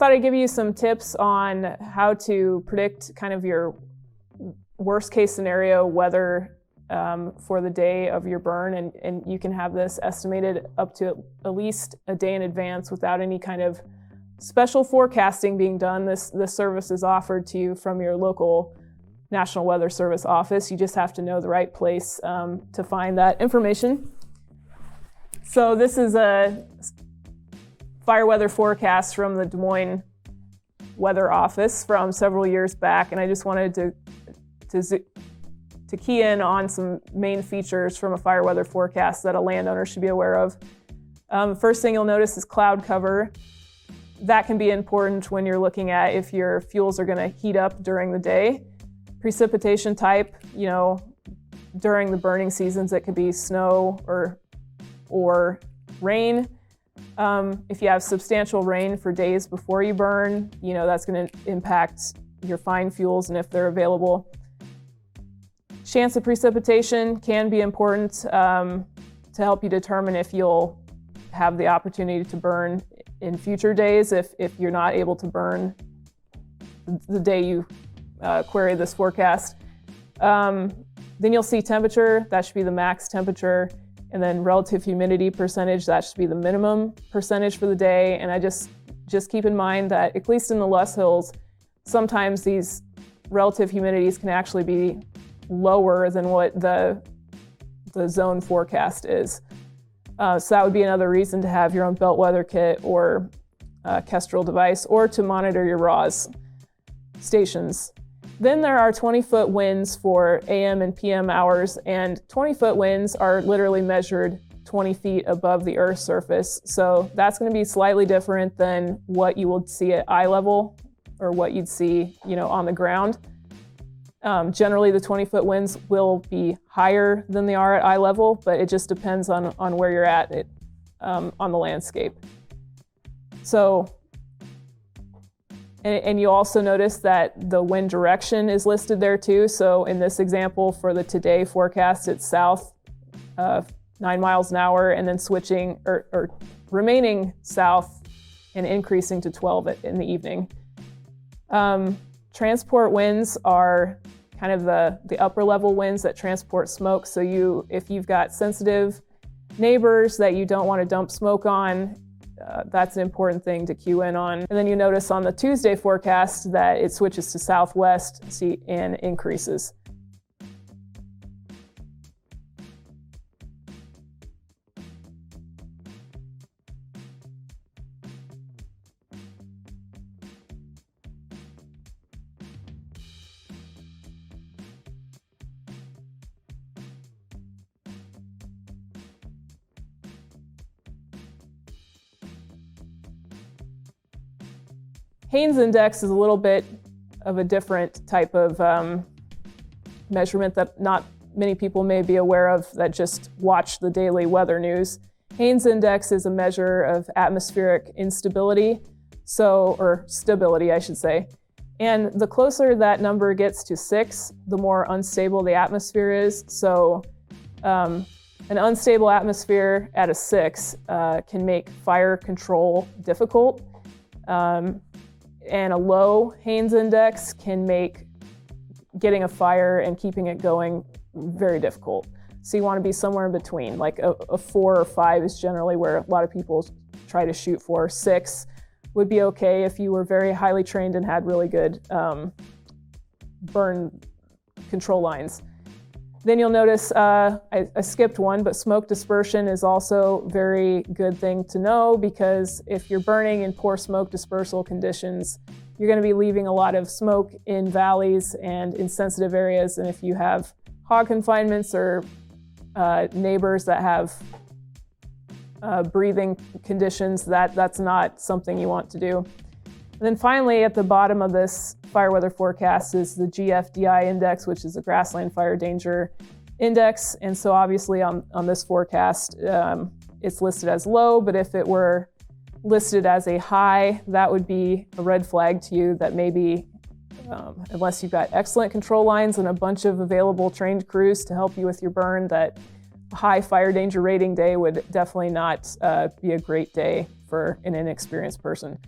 thought I'd give you some tips on how to predict kind of your worst case scenario weather for the day of your burn, and you can have this estimated up to at least a day in advance without any kind of special forecasting being done. This service is offered to you from your local National Weather Service office. You just have to know the right place to find that information. So this is a fire weather forecast from the Des Moines Weather Office from several years back, and I just wanted to key in on some main features from a fire weather forecast that a landowner should be aware of. First thing you'll notice is cloud cover. That can be important when you're looking at if your fuels are going to heat up during the day. Precipitation type, during the burning seasons, it could be snow or rain. If you have substantial rain for days before you burn, that's going to impact your fine fuels and if they're available. Chance of precipitation can be important to help you determine if you'll have the opportunity to burn in future days if you're not able to burn the day you query this forecast. Then you'll see temperature, that should be the max temperature, and then relative humidity percentage, that should be the minimum percentage for the day. And I just keep in mind that, at least in the Loess Hills, sometimes these relative humidities can actually be lower than what the zone forecast is. So that would be another reason to have your own belt weather kit or Kestrel device, or to monitor your RAWS stations. Then there are 20-foot winds for AM and PM hours, and 20-foot winds are literally measured 20 feet above the Earth's surface. So that's going to be slightly different than what you would see at eye level or what you'd see, on the ground. Generally, the 20-foot winds will be higher than they are at eye level, but it just depends on where you're at on the landscape. So, and you also notice that the wind direction is listed there too. So in this example, for the today forecast, it's south 9 miles an hour, and then switching or remaining south and increasing to 12 in the evening. Transport winds are kind of the upper level winds that transport smoke. So if you've got sensitive neighbors that you don't want to dump smoke on, that's an important thing to cue in on. And then you notice on the Tuesday forecast that it switches to southwest and increases. Haynes Index is a little bit of a different type of measurement that not many people may be aware of that just watch the daily weather news. Haynes Index is a measure of atmospheric instability, or stability, I should say. And the closer that number gets to 6, the more unstable the atmosphere is. So an unstable atmosphere at a 6 can make fire control difficult. And a low Haynes Index can make getting a fire and keeping it going very difficult. So you want to be somewhere in between, like a 4 or 5 is generally where a lot of people try to shoot for. 6 would be okay if you were very highly trained and had really good burn control lines. Then you'll notice, I skipped one, but smoke dispersion is also a very good thing to know, because if you're burning in poor smoke dispersal conditions, you're going to be leaving a lot of smoke in valleys and in sensitive areas. And if you have hog confinements or neighbors that have breathing conditions, that's not something you want to do. And then finally, at the bottom of this fire weather forecast is the Gfdi Index, which is the Grassland Fire Danger Index. And so obviously on this forecast, it's listed as low, but if it were listed as a high, that would be a red flag to you that maybe, unless you've got excellent control lines and a bunch of available trained crews to help you with your burn, that a high fire danger rating day would definitely not be a great day for an inexperienced person.